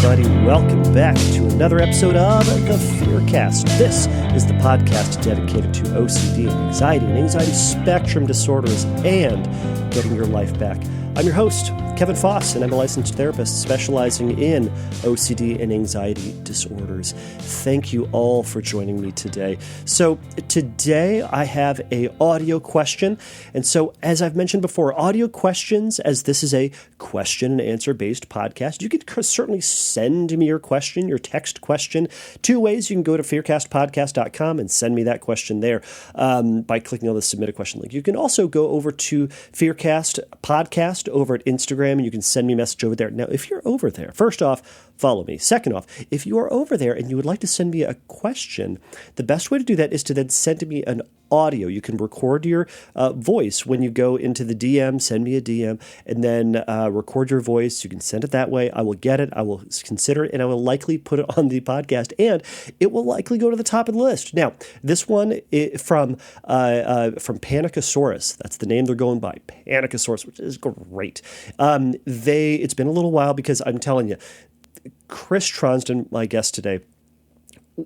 everybody. Welcome back to another episode of the Fearcast. This is the podcast dedicated to OCD and anxiety spectrum disorders, and getting your life back. I'm your host, Kevin Foss, and I'm a licensed therapist specializing in OCD and anxiety disorders. Thank you all for joining me today. So today I have an audio question. And so as I've mentioned before, audio questions, as this is a question and answer based podcast, you could certainly send me your question, your text question, two ways. You can go to fearcastpodcast.com and send me that question there by clicking on the submit a question link. You can also go over to Fearcast Podcast over at Instagram, and you can send me a message over there. Now, if you're over there, first off, follow me. Second off, if you are over there and you would like to send me a question, the best way to do that is to then send me an audio. You can record your voice when you go into the DM, send me a DM, and then record your voice. You can send it that way. I will get it. I will consider it, and I will likely put it on the podcast, and it will likely go to the top of the list. Now, this one is from Panicasaurus. That's the name they're going by, Panicasaurus, which is great. It's been a little while because I'm telling you, Chris Trondsen, my guest today,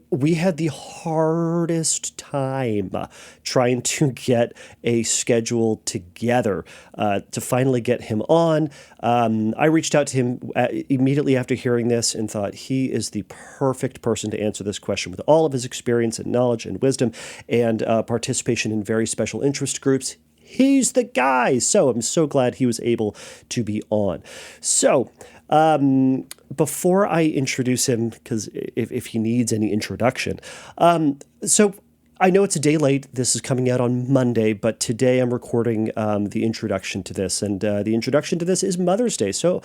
we had the hardest time trying to get a schedule together to finally get him on. I reached out to him immediately after hearing this and thought he is the perfect person to answer this question with all of his experience and knowledge and wisdom and participation in very special interest groups. He's the guy. So I'm so glad he was able to be on. So before I introduce him, because if he needs any introduction, so I know it's a day late. This is coming out on Monday, but today I'm recording the introduction to this, and the introduction to this is Mother's Day. So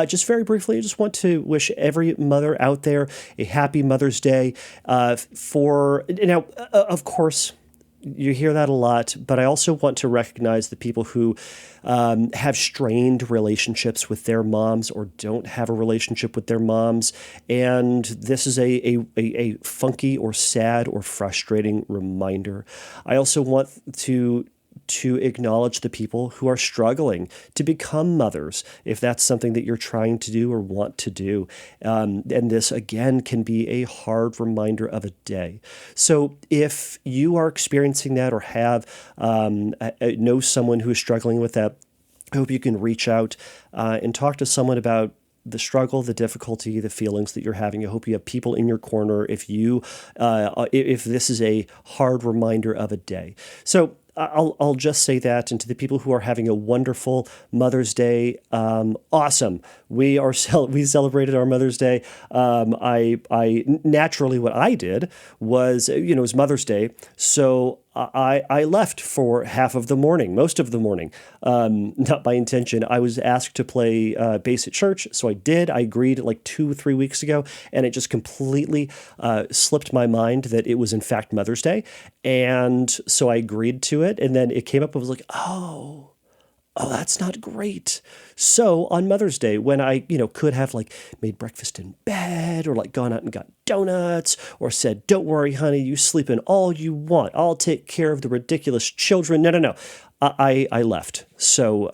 just very briefly, I just want to wish every mother out there a happy Mother's Day. Now, of course, you hear that a lot, but I also want to recognize the people who have strained relationships with their moms or don't have a relationship with their moms. And this is a funky or sad or frustrating reminder. I also want to acknowledge the people who are struggling to become mothers, if that's something that you're trying to do or want to do. And this, again, can be a hard reminder of a day. So if you are experiencing that or have know someone who is struggling with that, I hope you can reach out and talk to someone about the struggle, the difficulty, the feelings that you're having. I hope you have people in your corner if this is a hard reminder of a day. So I'll just say that, and to the people who are having a wonderful Mother's Day, awesome. We celebrated our Mother's Day. I naturally, what I did was, it was Mother's Day, so I left for most of the morning, not by intention. I was asked to play bass at church, so I did. I agreed like 2-3 weeks ago, and it just completely slipped my mind that it was in fact Mother's Day, and so I agreed to it, and then it came up. I was like, oh, that's not great. So on Mother's Day, when I, could have made breakfast in bed or gone out and got donuts or said, don't worry, honey, you sleep in all you want. I'll take care of the ridiculous children. No. I left. So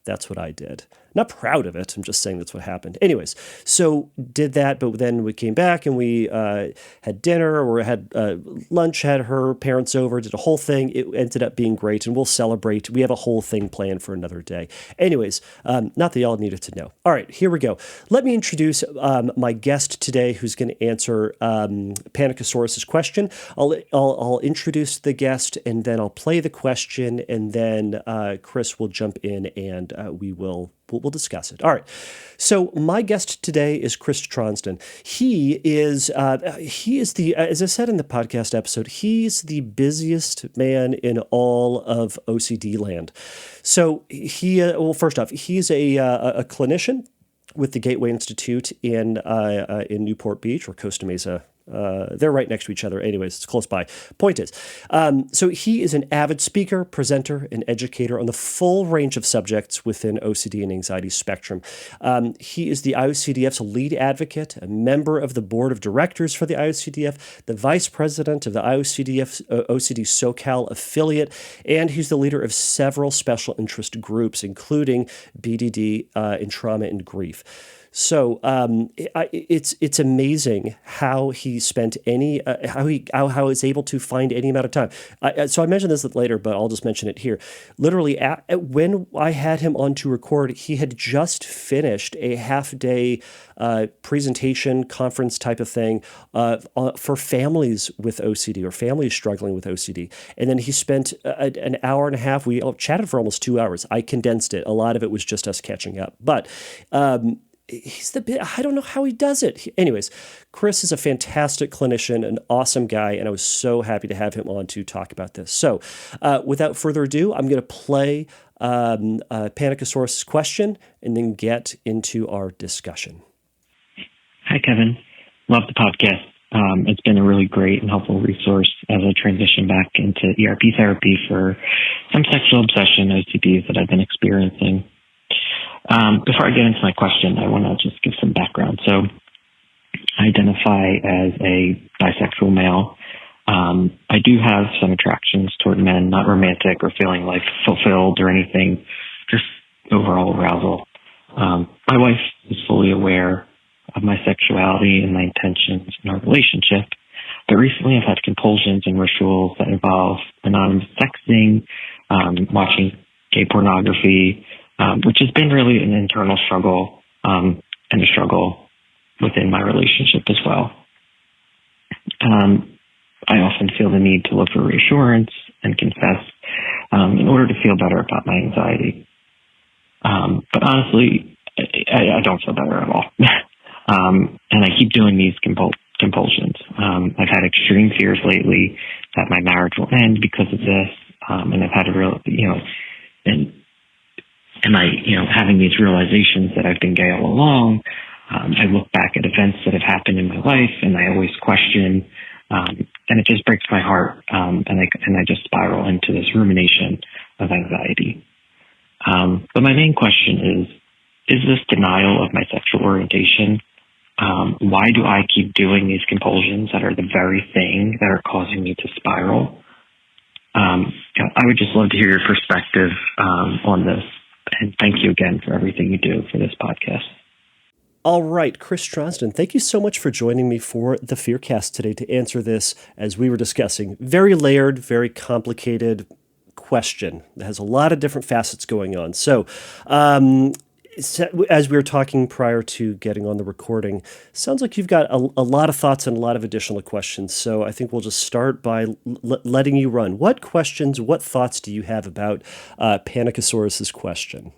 that's what I did. Not proud of it. I'm just saying that's what happened. Anyways, so did that, but then we came back and we had dinner or had lunch, had her parents over, did a whole thing. It ended up being great, and we'll celebrate. We have a whole thing planned for another day. Anyways, not that y'all needed to know. All right, here we go. Let me introduce my guest today who's going to answer Panicasaurus' question. I'll introduce the guest, and then I'll play the question, and then Chris will jump in, and we'll discuss it. All right. So my guest today is Chris Trondsen. He is the, as I said in the podcast episode, he's the busiest man in all of OCD land. So first off, he's a clinician with the Gateway Institute in Newport Beach or Costa Mesa. They're right next to each other. Anyways, it's close by. Point is, so he is an avid speaker, presenter, and educator on the full range of subjects within OCD and anxiety spectrum. He is the IOCDF's lead advocate, a member of the board of directors for the IOCDF, the vice president of the IOCDF's OCD SoCal affiliate, and he's the leader of several special interest groups, including BDD in trauma and grief. So it's amazing how he spent any how he's able to find any amount of time. So I mentioned this later, but I'll just mention it here. Literally, when I had him on to record, he had just finished a half-day presentation conference type of thing for families with OCD or families struggling with OCD, and then he spent an hour and a half. We chatted for almost 2 hours. I condensed it. A lot of it was just us catching up, but. I don't know how he does it. Anyways, Chris is a fantastic clinician, an awesome guy, and I was so happy to have him on to talk about this. So without further ado, I'm going to play Panicasaurus' question and then get into our discussion. Hi, Kevin. Love the podcast. It's been a really great and helpful resource as I transition back into ERP therapy for some sexual obsession OCDs that I've been experiencing. Before I get into my question, I want to just give some background. So I identify as a bisexual male. I do have some attractions toward men, not romantic or feeling like fulfilled or anything, just overall arousal. My wife is fully aware of my sexuality and my intentions in our relationship, but recently I've had compulsions and rituals that involve anonymous texting, watching gay pornography, which has been really an internal struggle and a struggle within my relationship as well. I often feel the need to look for reassurance and confess in order to feel better about my anxiety. But honestly, I don't feel better at all. And I keep doing these compulsions. I've had extreme fears lately that my marriage will end because of this. And I've had a real, and I, having these realizations that I've been gay all along, I look back at events that have happened in my life, and I always question, and it just breaks my heart, and I just spiral into this rumination of anxiety. But my main question is this denial of my sexual orientation? Why do I keep doing these compulsions that are the very thing that are causing me to spiral? I would just love to hear your perspective on this. And thank you again for everything you do for this podcast. All right, Chris Trondsen, thank you so much for joining me for the Fearcast today to answer this, as we were discussing, very layered, very complicated question that has a lot of different facets going on. So, as we were talking prior to getting on the recording, sounds like you've got a lot of thoughts and a lot of additional questions. So I think we'll just start by letting you run. What questions, what thoughts do you have about Panicasaurus' question?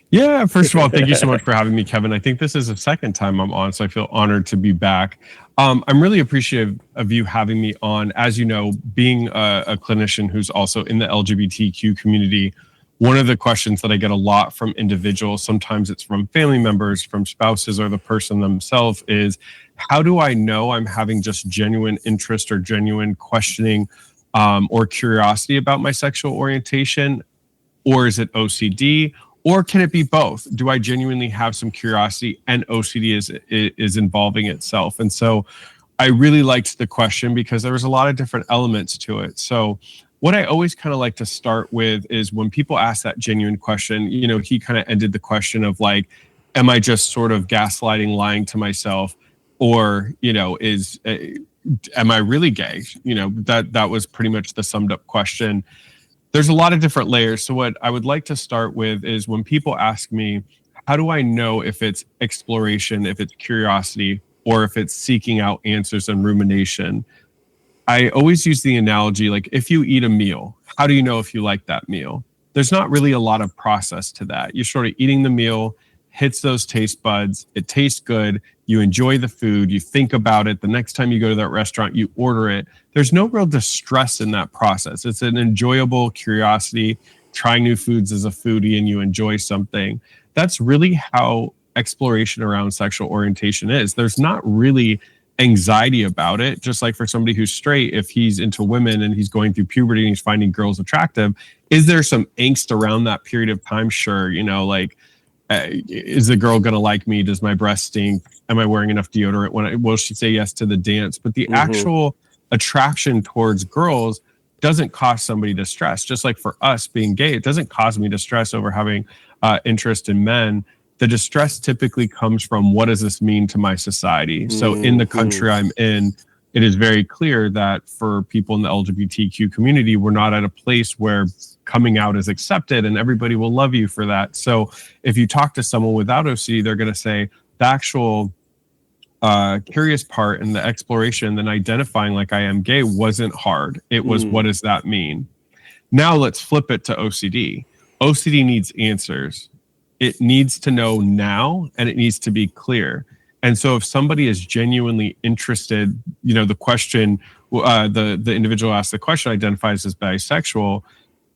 Yeah, first of all, thank you so much for having me, Kevin. I think this is the second time I'm on, so I feel honored to be back. I'm really appreciative of you having me on. As you know, being a clinician who's also in the LGBTQ community, one of the questions that I get a lot from individuals, sometimes it's from family members, from spouses, or the person themselves, is how do I know I'm having just genuine interest or genuine questioning or curiosity about my sexual orientation? Or is it OCD? Or can it be both? Do I genuinely have some curiosity and OCD is involving itself? And so I really liked the question because there was a lot of different elements to it. So what I always kind of like to start with is when people ask that genuine question, he kind of ended the question of like, am I just sort of gaslighting, lying to myself? Or, am I really gay? That was pretty much the summed up question. There's a lot of different layers. So what I would like to start with is when people ask me, how do I know if it's exploration, if it's curiosity, or if it's seeking out answers and rumination? I always use the analogy, like if you eat a meal, how do you know if you like that meal? There's not really a lot of process to that. You're sort of eating the meal, hits those taste buds, it tastes good, you enjoy the food, you think about it. The next time you go to that restaurant, you order it. There's no real distress in that process. It's an enjoyable curiosity, trying new foods as a foodie, and you enjoy something. That's really how exploration around sexual orientation is. There's not really anxiety about it. Just like for somebody who's straight, if he's into women and he's going through puberty and he's finding girls attractive, is there some angst around that period of time? Sure. Is the girl going to like me? Does my breast stink? Am I wearing enough deodorant? Will she say yes to the dance? But the actual attraction towards girls doesn't cause somebody to stress. Just like for us being gay, it doesn't cause me to stress over having interest in men. The distress typically comes from, what does this mean to my society? So in the country I'm in, it is very clear that for people in the LGBTQ community, we're not at a place where coming out is accepted and everybody will love you for that. So if you talk to someone without OCD, they're going to say the actual curious part and the exploration, then identifying like I am gay wasn't hard. It was, what does that mean? Now let's flip it to OCD. OCD needs answers. It needs to know now, and it needs to be clear. And so if somebody is genuinely interested, the question, the individual asked the question identifies as bisexual,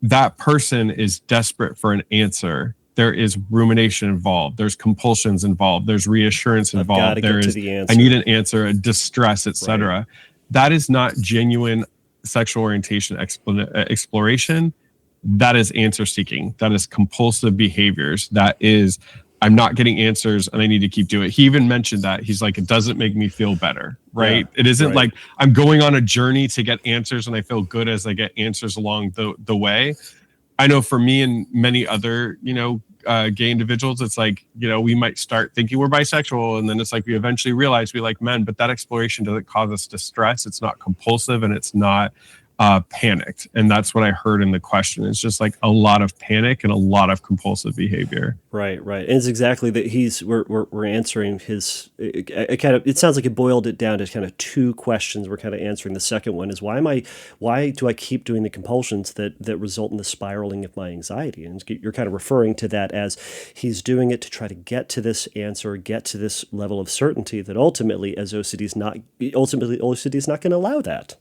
that person is desperate for an answer. There is rumination involved. There's compulsions involved. There's reassurance involved. There is, I need an answer, a distress, etc. Right. That is not genuine sexual orientation exploration. That is answer seeking. That is compulsive behaviors. That is, I'm not getting answers and I need to keep doing it. He even mentioned that. He's like, it doesn't make me feel better, right? Yeah, it isn't like I'm going on a journey to get answers and I feel good as I get answers along the way. I know for me and many other, gay individuals, it's like, we might start thinking we're bisexual and then it's like we eventually realize we like men, but that exploration doesn't cause us distress. It's not compulsive and it's not panicked. And that's what I heard in the question. It's just like a lot of panic and a lot of compulsive behavior. Right. And it's exactly that we're answering his, it sounds like it boiled it down to kind of two questions. We're kind of answering. The second one is why do I keep doing the compulsions that result in the spiraling of my anxiety? And you're kind of referring to that as he's doing it to try to get to this answer, get to this level of certainty that ultimately OCD is not going to allow that.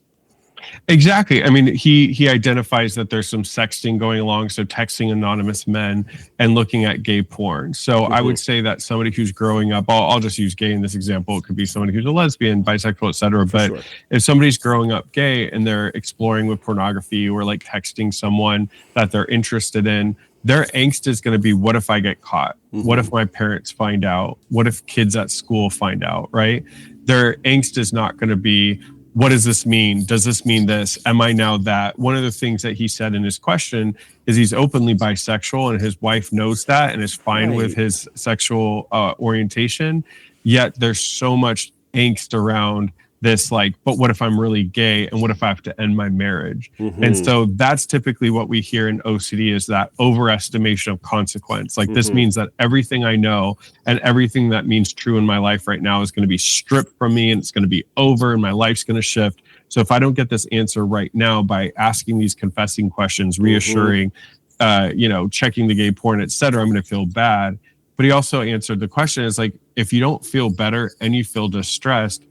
Exactly. I mean, he identifies that there's some sexting going along, so texting anonymous men and looking at gay porn. So I would say that somebody who's growing up, I'll just use gay in this example. It could be somebody who's a lesbian, bisexual, etc. But if somebody's growing up gay and they're exploring with pornography or like texting someone that they're interested in, their angst is going to be, what if I get caught? What if my parents find out? What if kids at school find out, right? Their angst is not going to be, what does this mean? Does this mean this? Am I now that? One of the things that he said in his question is he's openly bisexual and his wife knows that and is fine with his sexual orientation. Yet there's so much angst around this, like, but what if I'm really gay? And what if I have to end my marriage? And so that's typically what we hear in OCD is that overestimation of consequence. Like this means that everything I know and everything that means true in my life right now is going to be stripped from me and it's going to be over and my life's going to shift. So if I don't get this answer right now by asking these confessing questions, reassuring, checking the gay porn, etc., I'm going to feel bad. But he also answered the question is like, if you don't feel better and you feel distressed,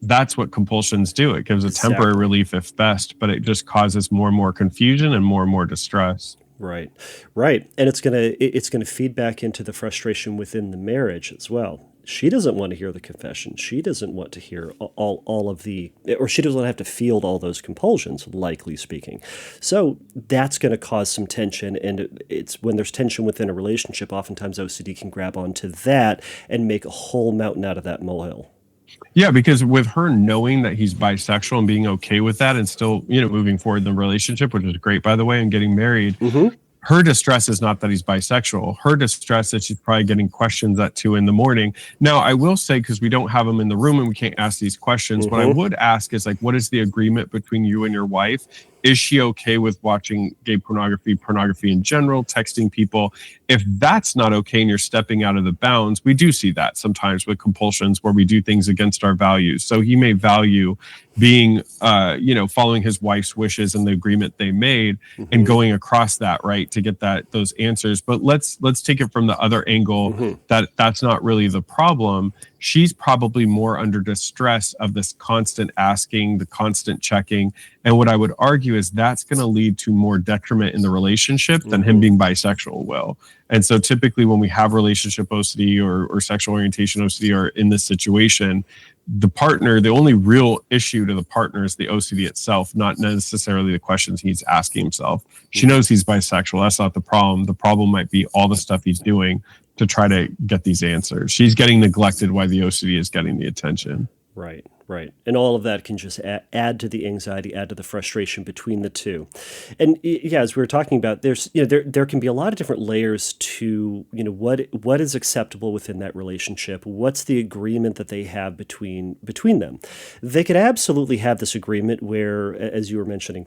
that's what compulsions do. It gives a temporary relief if best, but it just causes more and more confusion and more distress. Right. And it's gonna feed back into the frustration within the marriage as well. She doesn't want to hear the confession. She doesn't want to hear all of the, or she doesn't have to field all those compulsions, likely speaking. So that's going to cause some tension. And it's when there's tension within a relationship, oftentimes OCD can grab onto that and make a whole mountain out of that molehill. Yeah, because with her knowing that he's bisexual and being okay with that and still, moving forward in the relationship, which is great, by the way, and getting married, her distress is not that he's bisexual. Her distress is she's probably getting questions at 2 a.m. Now, I will say, because we don't have him in the room and we can't ask these questions, what I would ask is, like, what is the agreement between you and your wife? Is she okay with watching gay pornography in general, texting people? If that's not okay and you're stepping out of the bounds, we do see that sometimes with compulsions where we do things against our values. So he may value being, following his wife's wishes and the agreement they made and going across that, right, to get those answers. But let's take it from the other angle that's not really the problem. She's probably more under distress of this constant asking, the constant checking. And what I would argue is that's going to lead to more detriment in the relationship than him being bisexual will. And so typically when we have relationship OCD or sexual orientation OCD or in this situation, the partner, the only real issue to the partner is the OCD itself, not necessarily the questions he's asking himself. She knows he's bisexual. That's not the problem. The problem might be all the stuff he's doing to try to get these answers. She's getting neglected while the OCD is getting the attention. Right. Right. And all of that can just add to the anxiety, add to the frustration between the two. And yeah, as we were talking about, there can be a lot of different layers to, what is acceptable within that relationship. What's the agreement that they have between them? They could absolutely have this agreement where, as you were mentioning,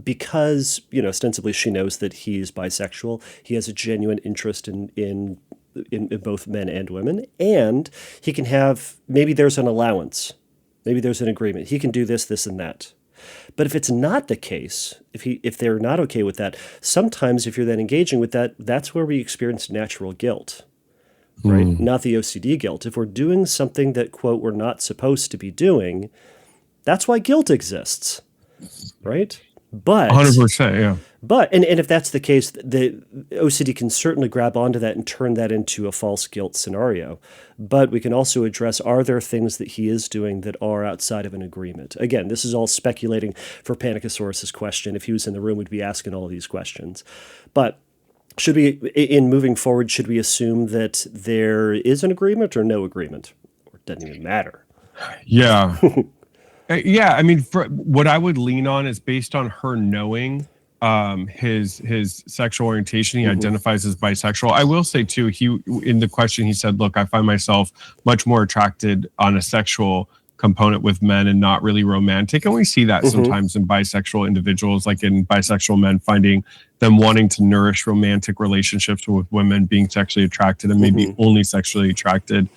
because ostensibly she knows that he's bisexual, he has a genuine interest in both men and women, and he can have, maybe there's an allowance, maybe there's an agreement, he can do this and that. But if it's not the case, if they're not okay with that, sometimes if you're then engaging with that, that's where we experience natural guilt, right? Not the OCD guilt. If we're doing something that, quote, we're not supposed to be doing, that's why guilt exists, right? But 100%, yeah. But, and if that's the case, the OCD can certainly grab onto that and turn that into a false guilt scenario. But we can also address, are there things that he is doing that are outside of an agreement? Again, this is all speculating for Panicasaurus' question. If he was in the room, we'd be asking all of these questions. But should we, in moving forward, should we assume that there is an agreement or no agreement? Or it doesn't even matter? Yeah. Yeah, I mean, what I would lean on is based on her knowing his sexual orientation. He identifies as bisexual. I will say too, in the question he said, "Look, I find myself much more attracted on a sexual component with men and not really romantic." And we see that sometimes in bisexual individuals, like in bisexual men, finding them wanting to nourish romantic relationships with women, being sexually attracted, and maybe only sexually attracted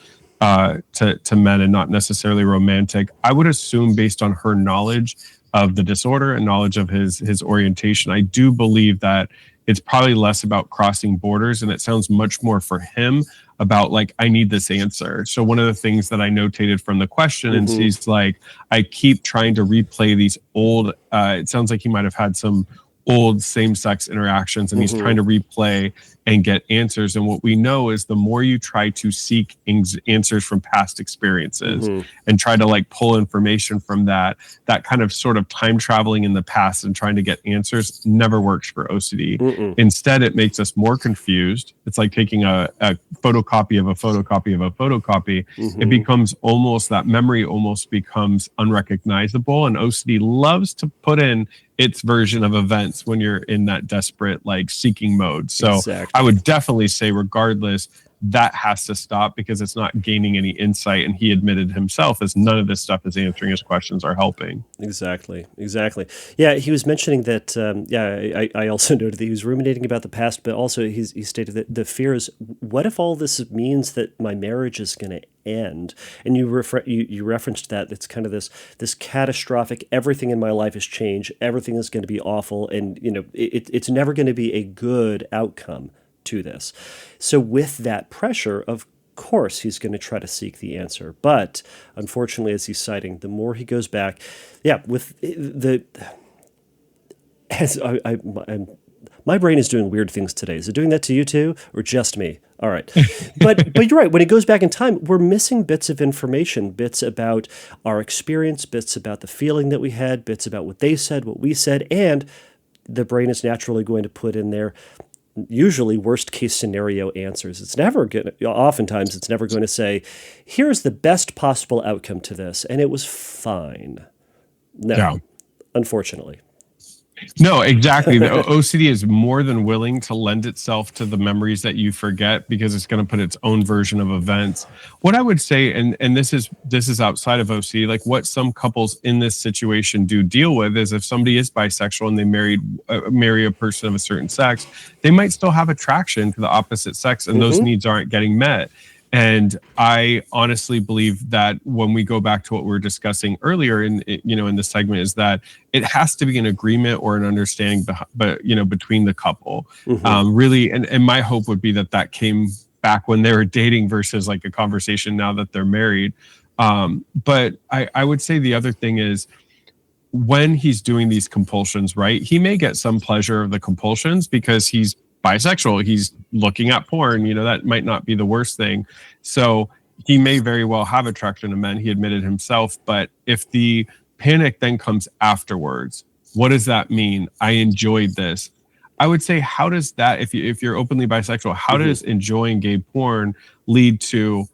to men and not necessarily romantic. I would assume, based on her knowledge of the disorder and knowledge of his orientation, I do believe that it's probably less about crossing borders, and it sounds much more for him about, like, I need this answer. So one of the things that I notated from the question, and he's like, I keep trying to replay these old, it sounds like he might have had some old same-sex interactions, and he's trying to replay and get answers. And what we know is the more you try to seek answers from past experiences and try to, like, pull information from that kind of sort of time traveling in the past and trying to get answers never works for OCD. Instead, it makes us more confused. It's like taking a photocopy of a photocopy of a photocopy. It becomes almost, that memory almost becomes unrecognizable. And OCD loves to put in its version of events when you're in that desperate, like, seeking mode. So I would definitely say, regardless, that has to stop, because it's not gaining any insight. And he admitted himself as none of this stuff is answering his questions or helping. Exactly. Yeah, he was mentioning that, I also noted that he was ruminating about the past, but also he stated that the fear is, what if all this means that my marriage is going to end? And you referenced that. It's kind of this catastrophic, everything in my life has changed, everything is going to be awful, and it's never going to be a good outcome to this. So with that pressure, of course he's going to try to seek the answer. But unfortunately, as he's citing, the more he goes back, with my brain is doing weird things today. Is it doing that to you too, or just me? All right. But you're right. When it goes back in time, we're missing bits of information, bits about our experience, bits about the feeling that we had, bits about what they said, what we said, and the brain is naturally going to put in there usually worst case scenario answers. Oftentimes it's never going to say, here's the best possible outcome to this, and it was fine. No, unfortunately. No, exactly. The OCD is more than willing to lend itself to the memories that you forget, because it's going to put its own version of events. What I would say, and this is outside of OCD, like what some couples in this situation do deal with, is if somebody is bisexual and they marry a person of a certain sex, they might still have attraction to the opposite sex, and those needs aren't getting met. And I honestly believe that when we go back to what we were discussing earlier in the segment, is that it has to be an agreement or an understanding, between the couple. Really, and my hope would be that came back when they were dating versus like a conversation now that they're married. But I would say the other thing is, when he's doing these compulsions, right, he may get some pleasure of the compulsions because he's bisexual, he's looking at porn, that might not be the worst thing. So he may very well have attraction to men, he admitted himself. But if the panic then comes afterwards, what does that mean? I enjoyed this. I would say, how does that, if you're openly bisexual, how does enjoying gay porn lead to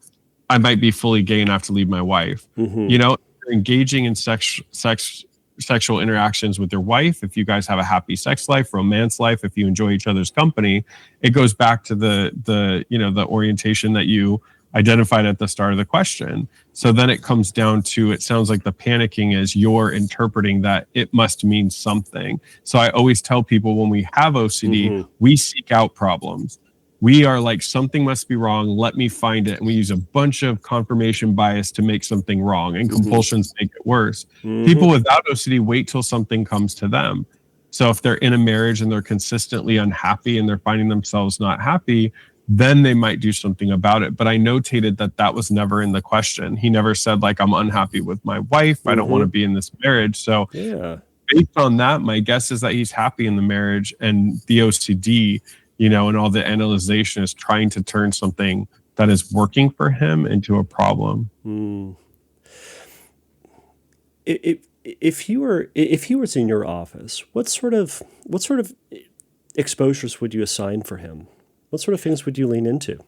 I might be fully gay and have to leave my wife. You know, you're engaging in sexual interactions with your wife, if you guys have a happy sex life, romance life, if you enjoy each other's company, it goes back to the orientation that you identified at the start of the question. So then it comes down to, it sounds like the panicking is you're interpreting that it must mean something. So I always tell people when we have OCD, we seek out problems. We are like, something must be wrong. Let me find it. And we use a bunch of confirmation bias to make something wrong, and compulsions make it worse. People without OCD wait till something comes to them. So if they're in a marriage and they're consistently unhappy and they're finding themselves not happy, then they might do something about it. But I notated that was never in the question. He never said like, I'm unhappy with my wife. I don't want to be in this marriage. So based on that, my guess is that he's happy in the marriage, and the OCD, you know, and all the analyzation is trying to turn something that is working for him into a problem. If he was in your office, what sort of exposures would you assign for him? What sort of things would you lean into?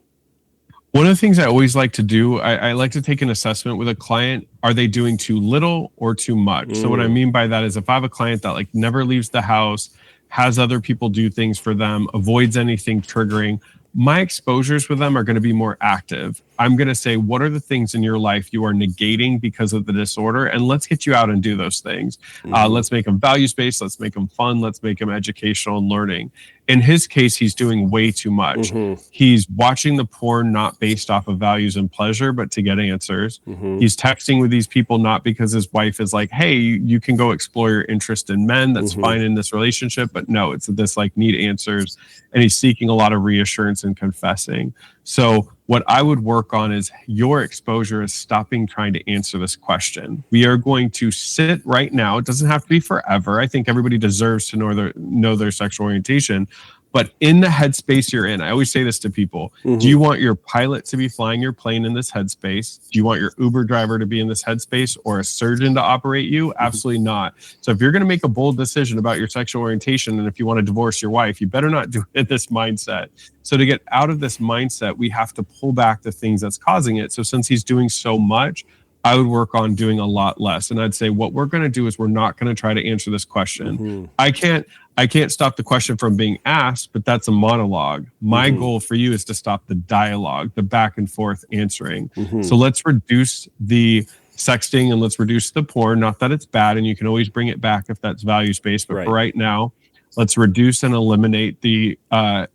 One of the things I always like to do, I like to take an assessment with a client. Are they doing too little or too much? So what I mean by that is, if I have a client that like never leaves the house, has other people do things for them, avoids anything triggering, my exposures with them are going to be more active. I'm going to say, what are the things in your life you are negating because of the disorder? And let's get you out and do those things. Let's make them values-based. Let's make them fun. Let's make them educational and learning. In his case, he's doing way too much. He's watching the porn not based off of values and pleasure, but to get answers. He's texting with these people not because his wife is like, hey, you can go explore your interest in men. That's fine in this relationship. But no, it's this like need answers. And he's seeking a lot of reassurance and confessing. So what I would work on is your exposure is stopping trying to answer this question. We are going to sit right now. It doesn't have to be forever. I think everybody deserves to know their sexual orientation. But in the headspace you're in, I always say this to people. Do you want your pilot to be flying your plane in this headspace? Do you want your Uber driver to be in this headspace, or a surgeon to operate you? Absolutely not. So if you're going to make a bold decision about your sexual orientation, and if you want to divorce your wife, you better not do it in this mindset. So to get out of this mindset, we have to pull back the things that's causing it. So since he's doing so much, I would work on doing a lot less. And I'd say, what we're going to do is we're not going to try to answer this question. I can't stop the question from being asked, but that's a monologue. My goal for you is to stop the dialogue, the back and forth answering. So let's reduce the sexting and let's reduce the porn. Not that it's bad, and you can always bring it back if that's values-based. But for right now, let's reduce and eliminate the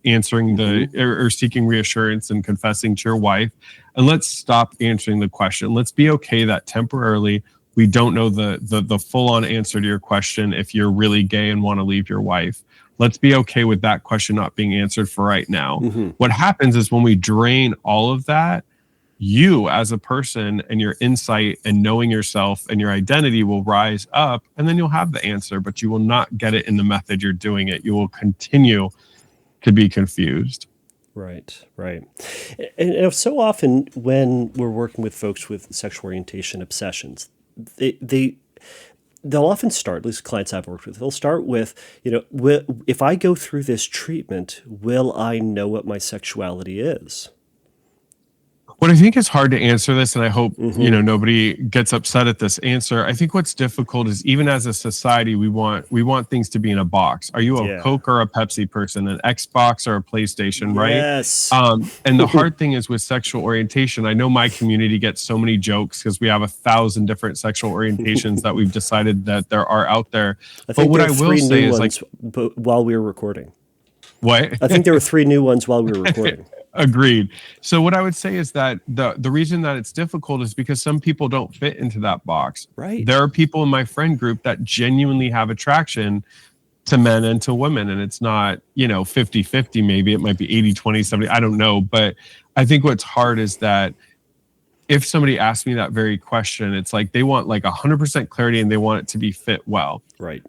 answering or seeking reassurance and confessing to your wife. And let's stop answering the question. Let's be okay that temporarily we don't know the full-on answer to your question if you're really gay and want to leave your wife. Let's be okay with that question not being answered for right now. What happens is when we drain all of that, you as a person and your insight and knowing yourself and your identity will rise up, and then you'll have the answer, but you will not get it in the method you're doing it. You will continue to be confused. Right. And so often when we're working with folks with sexual orientation obsessions, they'll often start, at least clients I've worked with, they'll start with, if I go through this treatment, will I know what my sexuality is? What I think is hard to answer this, and I hope nobody gets upset at this answer. I think what's difficult is, even as a society, we want things to be in a box. Are you a Coke or a Pepsi person, an Xbox or a PlayStation, right? Yes. And the hard thing is with sexual orientation, I know my community gets so many jokes because we have 1,000 different sexual orientations that we've decided that there are out there. But what I will say is, like, while we were recording. What? I think there were 3 new ones while we were recording. Agreed. So what I would say is that the reason that it's difficult is because some people don't fit into that box. Right. There are people in my friend group that genuinely have attraction to men and to women, and it's not, 50-50 maybe. It might be 80-20, 70, I don't know. But I think what's hard is that if somebody asks me that very question, it's like they want like 100% clarity and they want it to be fit well. Right.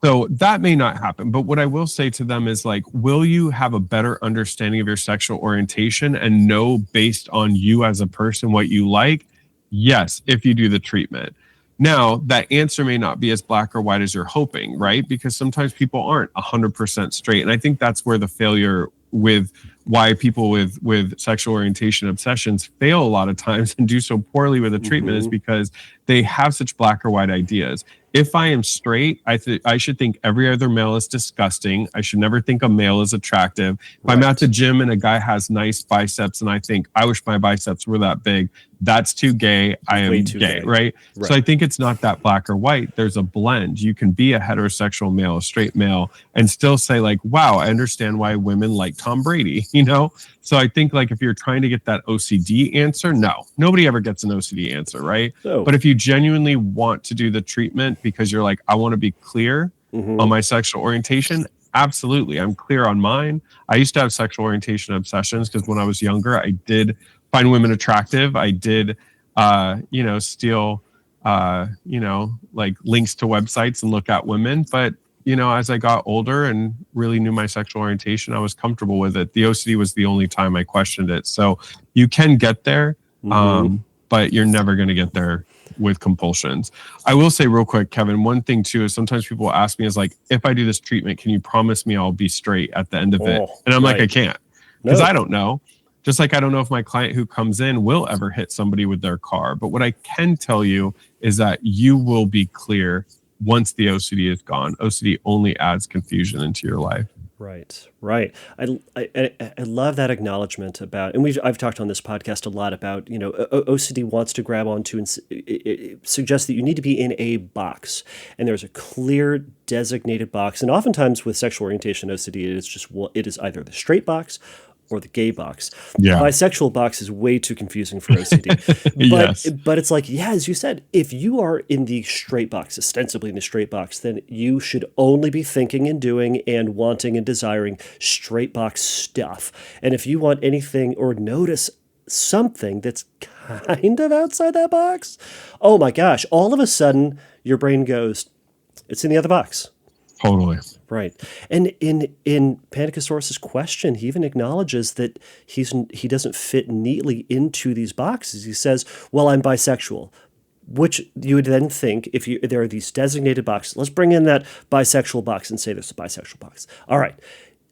So that may not happen. But what I will say to them is, like, will you have a better understanding of your sexual orientation and know based on you as a person what you like? Yes, if you do the treatment. Now, that answer may not be as black or white as you're hoping, right? Because sometimes people aren't 100% straight. And I think that's where the failure with why people with sexual orientation obsessions fail a lot of times and do so poorly with a treatment is because they have such black or white ideas. If I am straight, I should think every other male is disgusting. I should never think a male is attractive. If I'm at the gym and a guy has nice biceps and I think, I wish my biceps were that big, that's too gay. I am gay, right? So I think it's not that black or white. There's a blend. You can be a heterosexual male, a straight male, and still say like, wow, I understand why women like Tom Brady, you know? So I think like if you're trying to get that OCD answer, no, nobody ever gets an OCD answer, right? But if you genuinely want to do the treatment because you're like, I want to be clear on my sexual orientation, absolutely. I'm clear on mine. I used to have sexual orientation obsessions because when I was younger, I did find women attractive. I did, steal, like links to websites and look at women. But, as I got older and really knew my sexual orientation, I was comfortable with it. The OCD was the only time I questioned it. So you can get there, but you're never going to get there with compulsions. I will say real quick, Kevin, one thing too is sometimes people ask me is like, if I do this treatment, can you promise me I'll be straight at the end of it? And I'm like, I can't, because I don't know. Just like I don't know if my client who comes in will ever hit somebody with their car. But what I can tell you is that you will be clear once the OCD is gone. OCD only adds confusion into your life. Right. I love that acknowledgement about, and I've talked on this podcast a lot about, OCD wants to grab onto and it suggests that you need to be in a box, and there's a clear designated box. And oftentimes with sexual orientation OCD, it is either the straight box or the gay box. Yeah. Bisexual box is way too confusing for OCD. But it's like, as you said, if you are in the straight box, ostensibly in the straight box, then you should only be thinking and doing and wanting and desiring straight box stuff. And if you want anything or notice something that's kind of outside that box, oh my gosh, all of a sudden your brain goes, it's in the other box. Totally. Right. And in Panicasaurus' question, he even acknowledges that he doesn't fit neatly into these boxes. He says, well, I'm bisexual, which you would then think there are these designated boxes. Let's bring in that bisexual box and say there's a bisexual box. All right.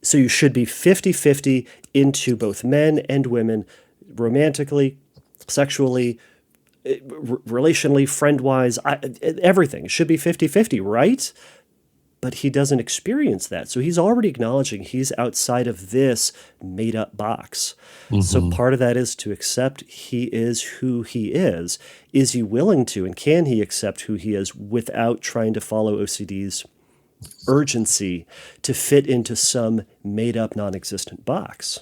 So you should be 50-50 into both men and women, romantically, sexually, relationally, friend-wise, everything. It should be 50-50, right? But he doesn't experience that. So he's already acknowledging he's outside of this made-up box. So part of that is to accept he is who he is. Is he willing to, and can he accept who he is without trying to follow OCD's urgency to fit into some made-up, non-existent box?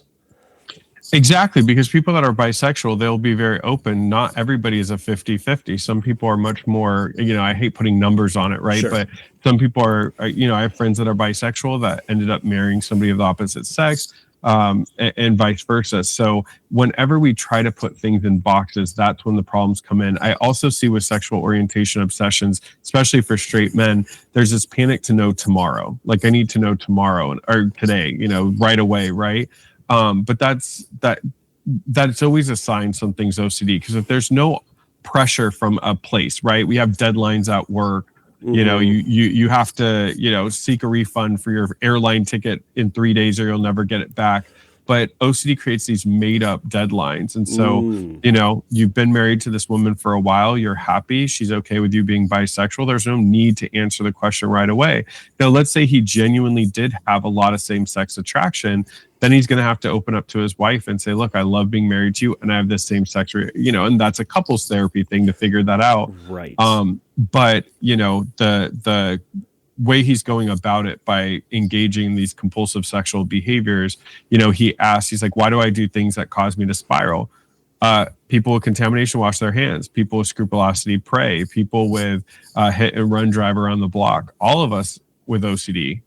Exactly, because people that are bisexual, they'll be very open. Not everybody is a 50-50. Some people are much more, I hate putting numbers on it, right? Sure. But some people are, I have friends that are bisexual that ended up marrying somebody of the opposite sex, and vice versa. So whenever we try to put things in boxes, that's when the problems come in. I also see with sexual orientation obsessions, especially for straight men, there's this panic to know tomorrow. Like I need to know tomorrow or today, right away, right? But that's always a sign something's OCD, because if there's no pressure from a place, right? We have deadlines at work. You have to, seek a refund for your airline ticket in 3 days or you'll never get it back. But OCD creates these made up deadlines. And so, you've been married to this woman for a while. You're happy. She's okay with you being bisexual. There's no need to answer the question right away. Now, let's say he genuinely did have a lot of same-sex attraction. Then he's going to have to open up to his wife and say, look, I love being married to you and I have this same sex, and that's a couples therapy thing to figure that out. Right. But, the way he's going about it by engaging in these compulsive sexual behaviors, he asks, he's like, why do I do things that cause me to spiral? People with contamination wash their hands. People with scrupulosity pray. People with hit and run drive around the block. All of us with OCD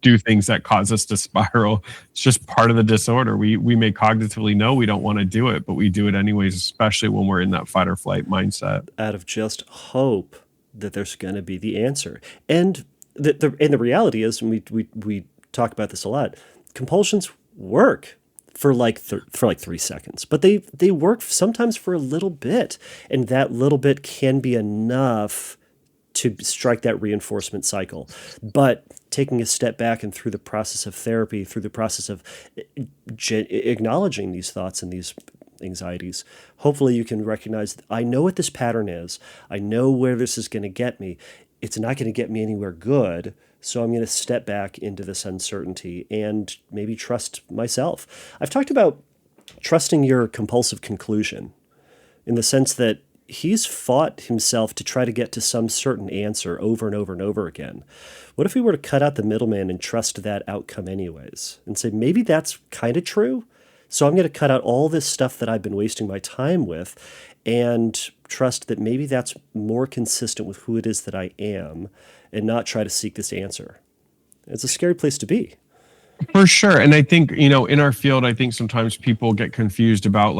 do things that cause us to spiral. It's just part of the disorder. We may cognitively know we don't want to do it, but we do it anyways, especially when we're in that fight or flight mindset. Out of just hope that there's going to be the answer. And the reality is, and we talk about this a lot, compulsions work for like 3 seconds, but they work sometimes for a little bit, and that little bit can be enough to strike that reinforcement cycle. But taking a step back and through the process of therapy, through the process of acknowledging these thoughts and these anxieties, hopefully you can recognize, I know what this pattern is. I know where this is going to get me. It's not going to get me anywhere good. So I'm going to step back into this uncertainty and maybe trust myself. I've talked about trusting your compulsive conclusion in the sense that he's fought himself to try to get to some certain answer over and over and over again. What if we were to cut out the middleman and trust that outcome anyways and say, maybe that's kind of true? So I'm going to cut out all this stuff that I've been wasting my time with and trust that maybe that's more consistent with who it is that I am and not try to seek this answer. It's a scary place to be. For sure. And I think, in our field, I think sometimes people get confused about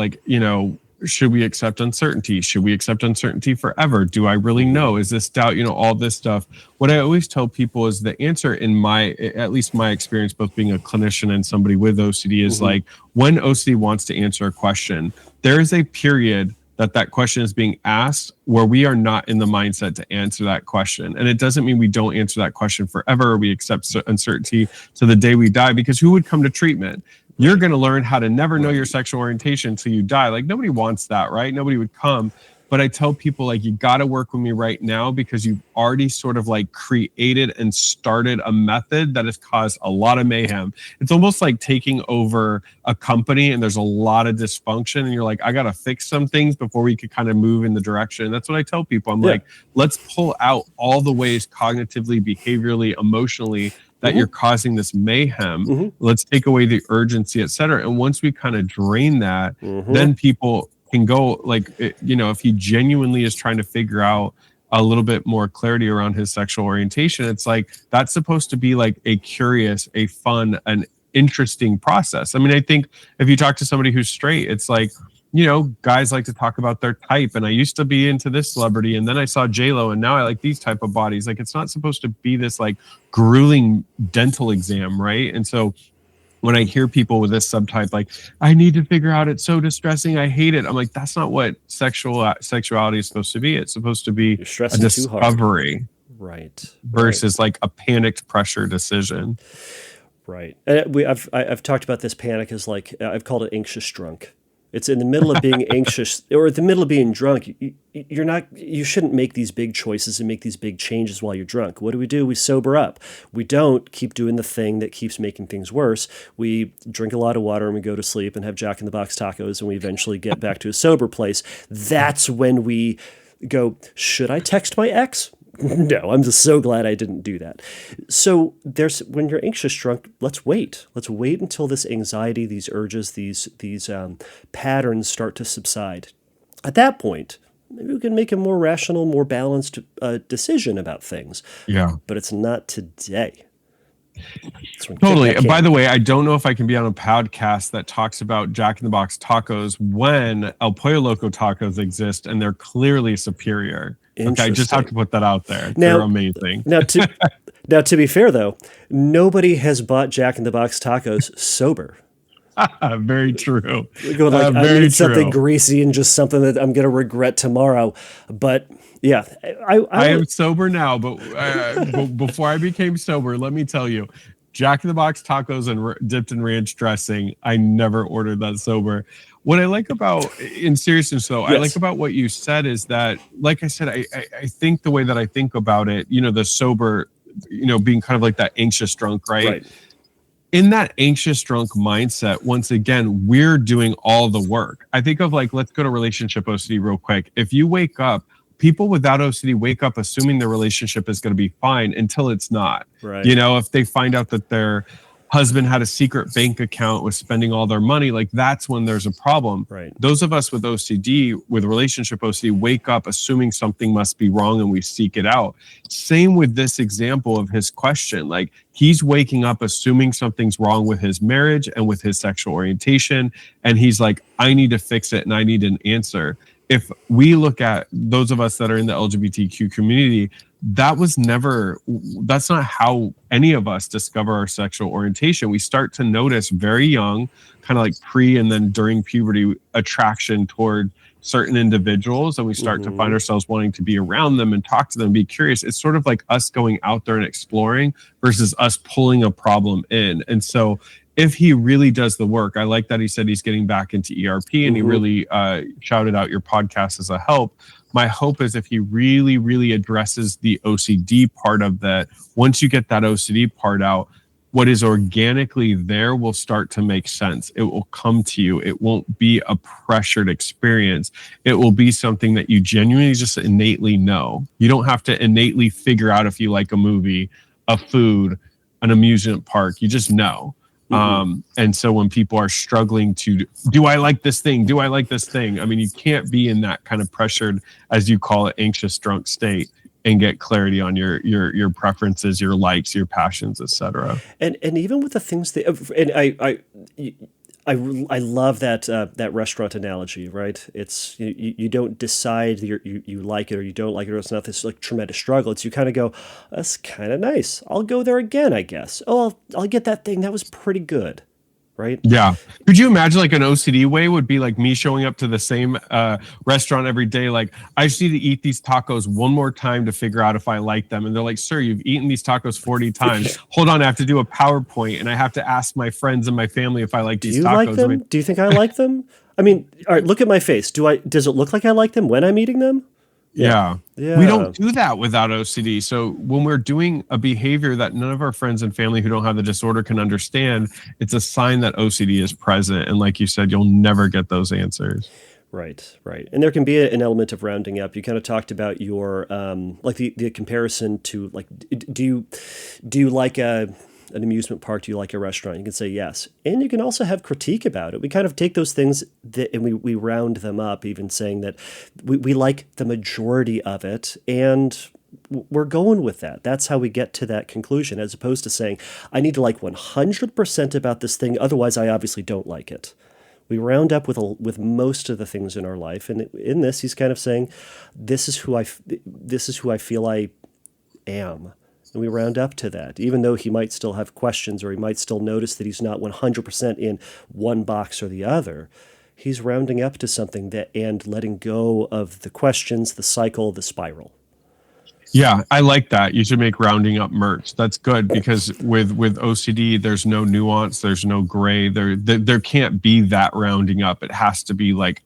should we accept uncertainty? Should we accept uncertainty forever? Do I really know? Is this doubt? All this stuff. What I always tell people is the answer at least my experience, both being a clinician and somebody with OCD, is like when OCD wants to answer a question, there is a period that question is being asked where we are not in the mindset to answer that question. And it doesn't mean we don't answer that question forever or we accept uncertainty to the day we die, because who would come to treatment? You're going to learn how to never know your sexual orientation until you die. Like, nobody wants that, right? Nobody would come. But I tell people, you got to work with me right now because you've already sort of created and started a method that has caused a lot of mayhem. It's almost like taking over a company and there's a lot of dysfunction and you're like, I got to fix some things before we could kind of move in the direction. That's what I tell people. I'm like, let's pull out all the ways cognitively, behaviorally, emotionally that you're causing this mayhem. Let's take away the urgency, et cetera. And once we kind of drain that, then people can go if he genuinely is trying to figure out a little bit more clarity around his sexual orientation, it's that's supposed to be a curious, a fun, an interesting process. I mean, I think if you talk to somebody who's straight, it's guys like to talk about their type, and I used to be into this celebrity and then I saw J-Lo and now I like these type of bodies. It's not supposed to be this grueling dental exam, right? And so when I hear people with this subtype, I need to figure out, it's so distressing, I hate it. I'm like, that's not what sexuality is supposed to be. It's supposed to be a discovery, right? Versus a panicked pressure decision, right? And I've talked about this panic as I've called it anxious drunk. It's in the middle of being anxious or at the middle of being drunk. You shouldn't make these big choices and make these big changes while you're drunk. What do? We sober up. We don't keep doing the thing that keeps making things worse. We drink a lot of water and we go to sleep and have Jack in the Box tacos and we eventually get back to a sober place. That's when we go, should I text my ex? No, I'm just so glad I didn't do that. So when you're anxious drunk, let's wait. Let's wait until this anxiety, these urges, these patterns start to subside. At that point, maybe we can make a more rational, more balanced decision about things. Yeah. But it's not today. Totally. By the way, I don't know if I can be on a podcast that talks about Jack in the Box tacos when El Pollo Loco tacos exist and they're clearly superior. Okay, I just have to put that out there. They're amazing. Now, to be fair, though, nobody has bought Jack in the Box tacos sober. Very true. Going I need something greasy and just something that I'm going to regret tomorrow. But yeah, I am sober now. But before I became sober, let me tell you, Jack in the Box tacos and dipped in ranch dressing, I never ordered that sober. What I like about, in seriousness though, I like about what you said is that, like I said, I think the way that I think about it, the sober, being kind of like that anxious drunk, right? In that anxious drunk mindset, once again, we're doing all the work. I think of let's go to relationship OCD real quick. If you wake up, people without OCD wake up assuming their relationship is going to be fine until it's not. Right. If they find out that their husband had a secret bank account, was spending all their money, that's when there's a problem. Right. Those of us with OCD, with relationship OCD, wake up assuming something must be wrong and we seek it out. Same with this example of his question. He's waking up assuming something's wrong with his marriage and with his sexual orientation. And he's like, I need to fix it and I need an answer. If we look at those of us that are in the LGBTQ community, that's not how any of us discover our sexual orientation. We start to notice very young, kind of pre and then during puberty, attraction toward certain individuals and we start to find ourselves wanting to be around them and talk to them, be curious. It's sort of like us going out there and exploring versus us pulling a problem in. And so if he really does the work, I like that he said he's getting back into ERP and he really shouted out your podcast as a help. My hope is if he really, really addresses the OCD part of that, once you get that OCD part out, what is organically there will start to make sense. It will come to you. It won't be a pressured experience. It will be something that you genuinely just innately know. You don't have to innately figure out if you like a movie, a food, an amusement park. You just know. And so when people are struggling to, do I like this thing? Do I like this thing? I mean, you can't be in that kind of pressured, as you call it, anxious drunk state and get clarity on your preferences, your likes, your passions, etc. And even with the things that, and I love that restaurant analogy, right? It's you don't decide you like it or you don't like it, or it's not this like tremendous struggle. It's you kind of go, that's kind of nice. I'll go there again, I guess. Oh, I'll get that thing. That was pretty good. Right? Yeah. Could you imagine like an OCD way would be like me showing up to the same restaurant every day? Like, I just need to eat these tacos one more time to figure out if I like them. And they're like, sir, you've eaten these tacos 40 times. Hold on, I have to do a PowerPoint and I have to ask my friends and my family if I like these tacos. Do you like them? Do you think I like them? I mean, all right, look at my face. Does it look like I like them when I'm eating them? Yeah. We don't do that without OCD. So when we're doing a behavior that none of our friends and family who don't have the disorder can understand, it's a sign that OCD is present. And like you said, you'll never get those answers. Right. And there can be an element of rounding up. You kind of talked about your, like the comparison to like, do you like an amusement park? Do you like a restaurant? You can say yes. And you can also have critique about it. We kind of take those things and we round them up, even saying that we like the majority of it and we're going with that. That's how we get to that conclusion, as opposed to saying, I need to like 100% about this thing. Otherwise, I obviously don't like it. We round up with most of the things in our life. And in this, he's kind of saying, this is who I feel I am. And we round up to that, even though he might still have questions or he might still notice that he's not 100% in one box or the other. He's rounding up to something and letting go of the questions, the cycle, the spiral. Yeah, I like that. You should make rounding up merch. That's good because with OCD, there's no nuance, there's no gray. There can't be that rounding up. It has to be like,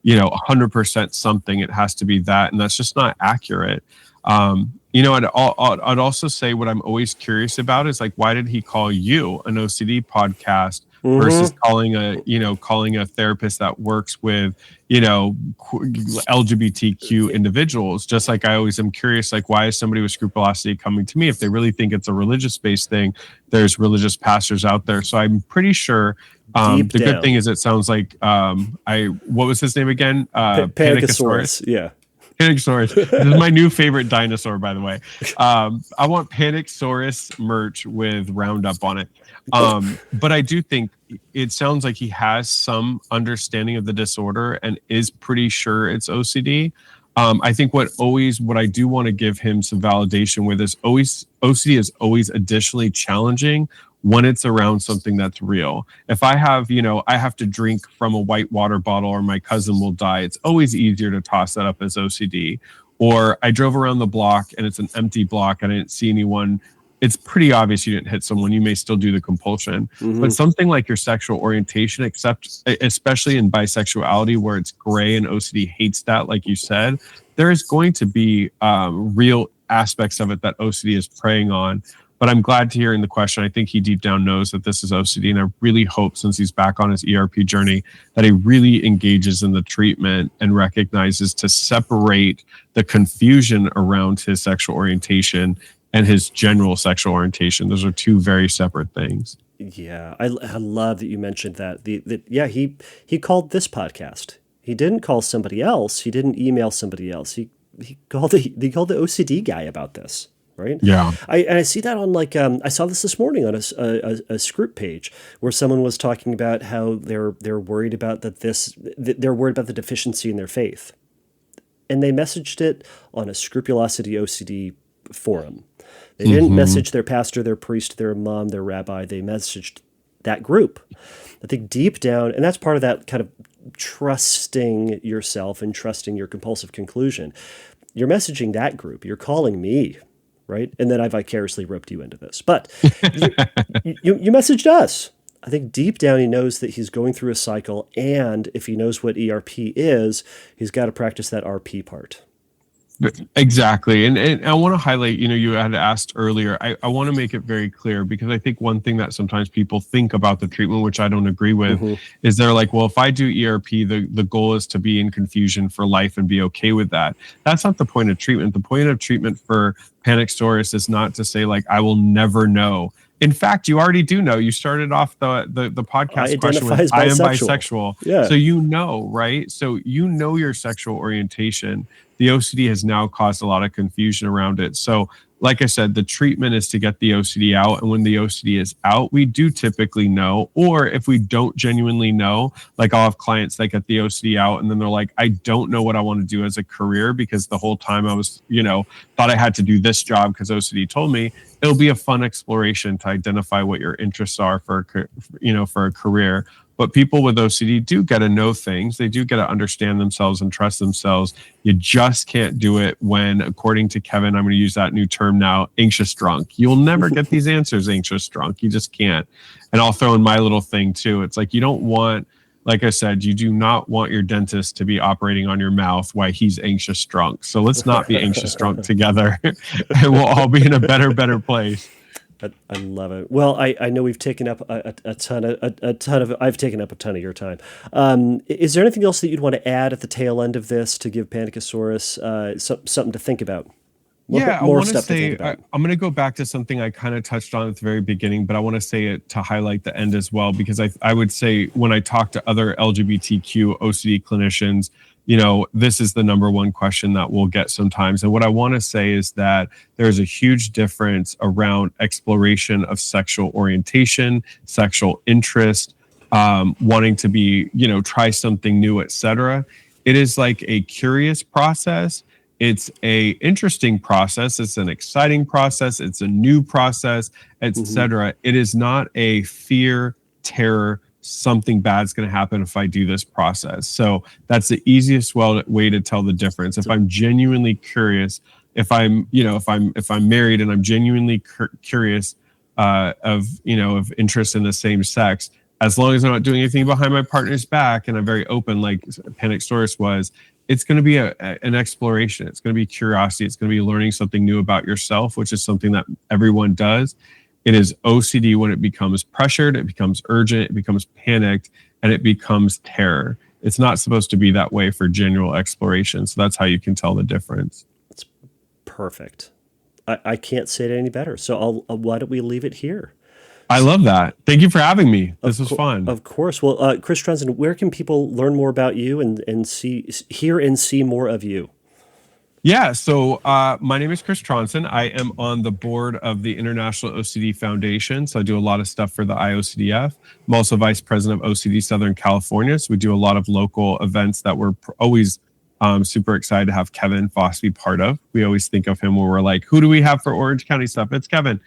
100% something. It has to be that, and that's just not accurate. I'd also say what I'm always curious about is like, why did he call you an OCD podcast versus calling a therapist that works with, LGBTQ individuals? Just like I always am curious, like, why is somebody with scrupulosity coming to me? If they really think it's a religious-based thing, there's religious pastors out there. So I'm pretty sure good thing is it sounds like, what was his name again? Panicasaurus. Yeah. Panicasaurus. This is my new favorite dinosaur, by the way. I want Panicasaurus merch with Roundup on it. But I do think it sounds like he has some understanding of the disorder and is pretty sure it's OCD. I think what I do want to give him some validation with is OCD is always additionally challenging when it's around something that's real. If I have, I have to drink from a white water bottle or my cousin will die, it's always easier to toss that up as OCD. Or I drove around the block and it's an empty block and I didn't see anyone. It's pretty obvious you didn't hit someone. You may still do the compulsion. But something like your sexual orientation, especially in bisexuality where it's gray and OCD hates that, like you said, there is going to be real aspects of it that OCD is preying on. But I'm glad to hear in the question, I think he deep down knows that this is OCD. And I really hope, since he's back on his ERP journey, that he really engages in the treatment and recognizes to separate the confusion around his sexual orientation and his general sexual orientation. Those are two very separate things. Yeah, I love that you mentioned that. He called this podcast. He didn't call somebody else. He didn't email somebody else. He called the OCD guy about this. Right. Yeah. I see that on I saw this morning on a script page where someone was talking about how they're worried about they're worried about the deficiency in their faith, and they messaged it on a Scrupulosity OCD forum. They didn't message their pastor, their priest, their imam, their rabbi. They messaged that group. I think deep down, and that's part of that kind of trusting yourself and trusting your compulsive conclusion. You're messaging that group. You're calling me, right? And then I vicariously roped you into this. But you messaged us. I think deep down he knows that he's going through a cycle, and if he knows what ERP is, he's got to practice that RP part. Exactly. And I want to highlight, you had asked earlier, I want to make it very clear, because I think one thing that sometimes people think about the treatment, which I don't agree with, is they're like, well, if I do ERP, the goal is to be in confusion for life and be okay with that. That's not the point of treatment. The point of treatment for Panicasaurus is not to say like, I will never know. In fact, you already do know. You started off the podcast question with, I am bisexual. Yeah. So right? So your sexual orientation. The OCD has now caused a lot of confusion around it. So like I said, the treatment is to get the OCD out. And when the OCD is out, we do typically know. Or if we don't genuinely know, like I'll have clients that get the OCD out and then they're like, I don't know what I want to do as a career, because the whole time I was, thought I had to do this job because OCD told me. It'll be a fun exploration to identify what your interests are for a career. But people with OCD do get to know things. They do get to understand themselves and trust themselves. You just can't do it when, according to Kevin, I'm going to use that new term now, anxious drunk. You'll never get these answers anxious drunk. You just can't. And I'll throw in my little thing too. It's like, you don't want, like I said, you do not want your dentist to be operating on your mouth while he's anxious drunk. So let's not be anxious drunk together. And we'll all be in a better place. I love it. Well, I know we've taken up a ton of I've taken up a ton of your time. Is there anything else that you'd want to add at the tail end of this to give Panicasaurus something to think about? I want to say, I'm going to go back to something I kind of touched on at the very beginning, but I want to say it to highlight the end as well, because I would say when I talk to other LGBTQ OCD clinicians, this is the number one question that we'll get sometimes. And what I want to say is that there's a huge difference around exploration of sexual orientation, sexual interest, wanting to be, try something new, etc. It is like a curious process. It's a interesting process. It's an exciting process. It's a new process, etc. It is not a fear, terror, something bad's going to happen if I do this process. So that's the easiest way to tell the difference. If I'm genuinely curious, if I'm married and I'm genuinely curious of interest in the same sex, as long as I'm not doing anything behind my partner's back and I'm very open, like Panicasaurus was, it's going to be an exploration. It's going to be curiosity. It's going to be learning something new about yourself, which is something that everyone does. It is OCD when it becomes pressured, it becomes urgent, it becomes panicked, and it becomes terror. It's not supposed to be that way for general exploration. So that's how you can tell the difference. It's perfect. I can't say it any better. So why don't we leave it here? I love that. Thank you for having me. This was fun. Of course. Well, Chris Trondsen, where can people learn more about you and hear and see more of you? Yeah, so my name is Chris Trondsen. I am on the board of the International OCD Foundation, so I do a lot of stuff for the IOCDF. I'm also vice president of OCD Southern California, so we do a lot of local events that we're always super excited to have Kevin Foss be part of. We always think of him when we're like, who do we have for Orange County stuff? It's Kevin.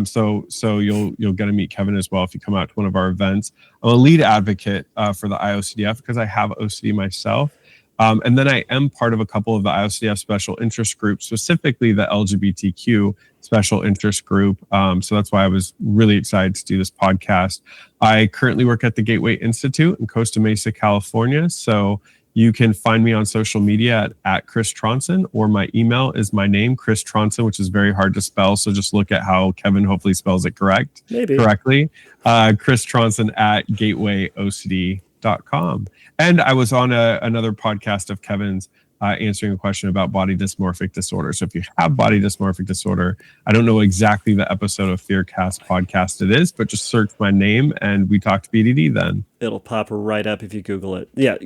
So you'll get to meet Kevin as well if you come out to one of our events. I'm a lead advocate for the IOCDF because I have OCD myself. And then I am part of a couple of the IOCDF special interest groups, specifically the LGBTQ special interest group. So that's why I was really excited to do this podcast. I currently work at the Gateway Institute in Costa Mesa, California. So you can find me on social media at Chris Trondsen, or my email is my name, Chris Trondsen, which is very hard to spell. So just look at how Kevin hopefully spells it correctly. Chris Trondsen at gatewayocd.com. And I was on another podcast of Kevin's answering a question about body dysmorphic disorder. So if you have body dysmorphic disorder, I don't know exactly the episode of Fearcast podcast it is, but just search my name and we talked BDD then. It'll pop right up if you Google it. Yeah,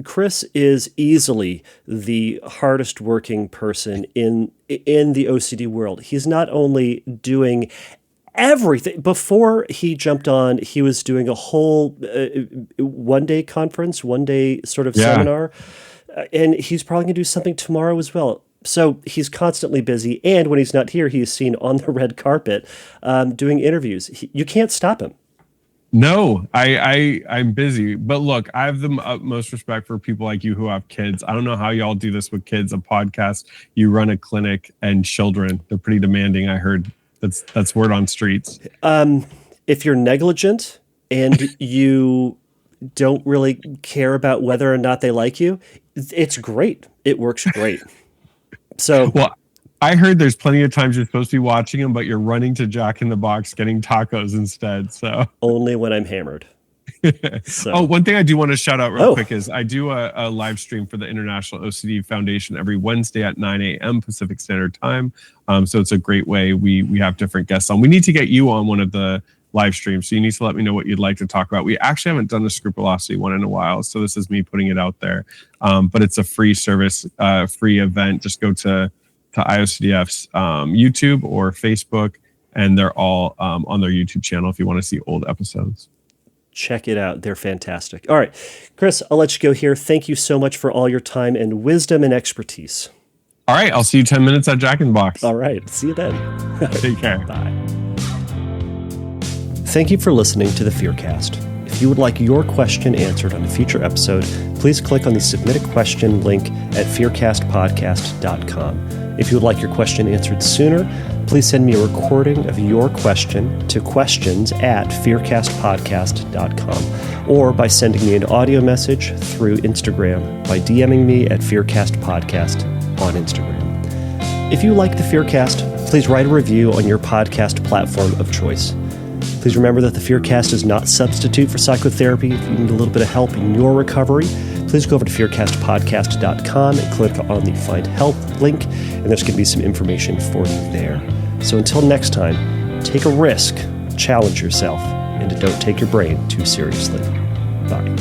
Chris is easily the hardest working person in the OCD world. He's not only doing everything. Before he jumped on, he was doing a whole one-day conference, one-day sort of seminar. And he's probably going to do something tomorrow as well. So he's constantly busy. And when he's not here, he is seen on the red carpet doing interviews. You can't stop him. No, I'm busy. But look, I have the utmost respect for people like you who have kids. I don't know how y'all do this with kids, a podcast, you run a clinic, and children. They're pretty demanding, I heard. That's word on streets. If you're negligent and you don't really care about whether or not they like you, it's great. It works great. So, well, I heard there's plenty of times you're supposed to be watching them, but you're running to Jack in the Box getting tacos instead. So only when I'm hammered. So. Oh, one thing I do want to shout out real quick is I do a live stream for the International OCD Foundation every Wednesday at 9 a.m. Pacific Standard Time. So it's a great way. We have different guests on. We need to get you on one of the live streams. So you need to let me know what you'd like to talk about. We actually haven't done a scrupulosity one in a while. So this is me putting it out there. But it's a free service, free event. Just go to IOCDF's YouTube or Facebook, and they're all on their YouTube channel if you want to see old episodes. Check it out. They're fantastic. All right, Chris, I'll let you go here. Thank you so much for all your time and wisdom and expertise. All right, I'll see you 10 minutes at Jack in the Box. All right, see you then. Take care. Bye. Thank you for listening to the Fearcast. If you would like your question answered on a future episode, please click on the Submit a Question link at fearcastpodcast.com. If you would like your question answered sooner, please send me a recording of your question to questions@fearcastpodcast.com or by sending me an audio message through Instagram by DMing me at fearcastpodcast on Instagram. If you like the Fearcast, please write a review on your podcast platform of choice. Please remember that the Fearcast is not a substitute for psychotherapy. If you need a little bit of help in your recovery, please go over to fearcastpodcast.com and click on the Find Help link, and there's going to be some information for you there. So until next time, take a risk, challenge yourself, and don't take your brain too seriously. Bye.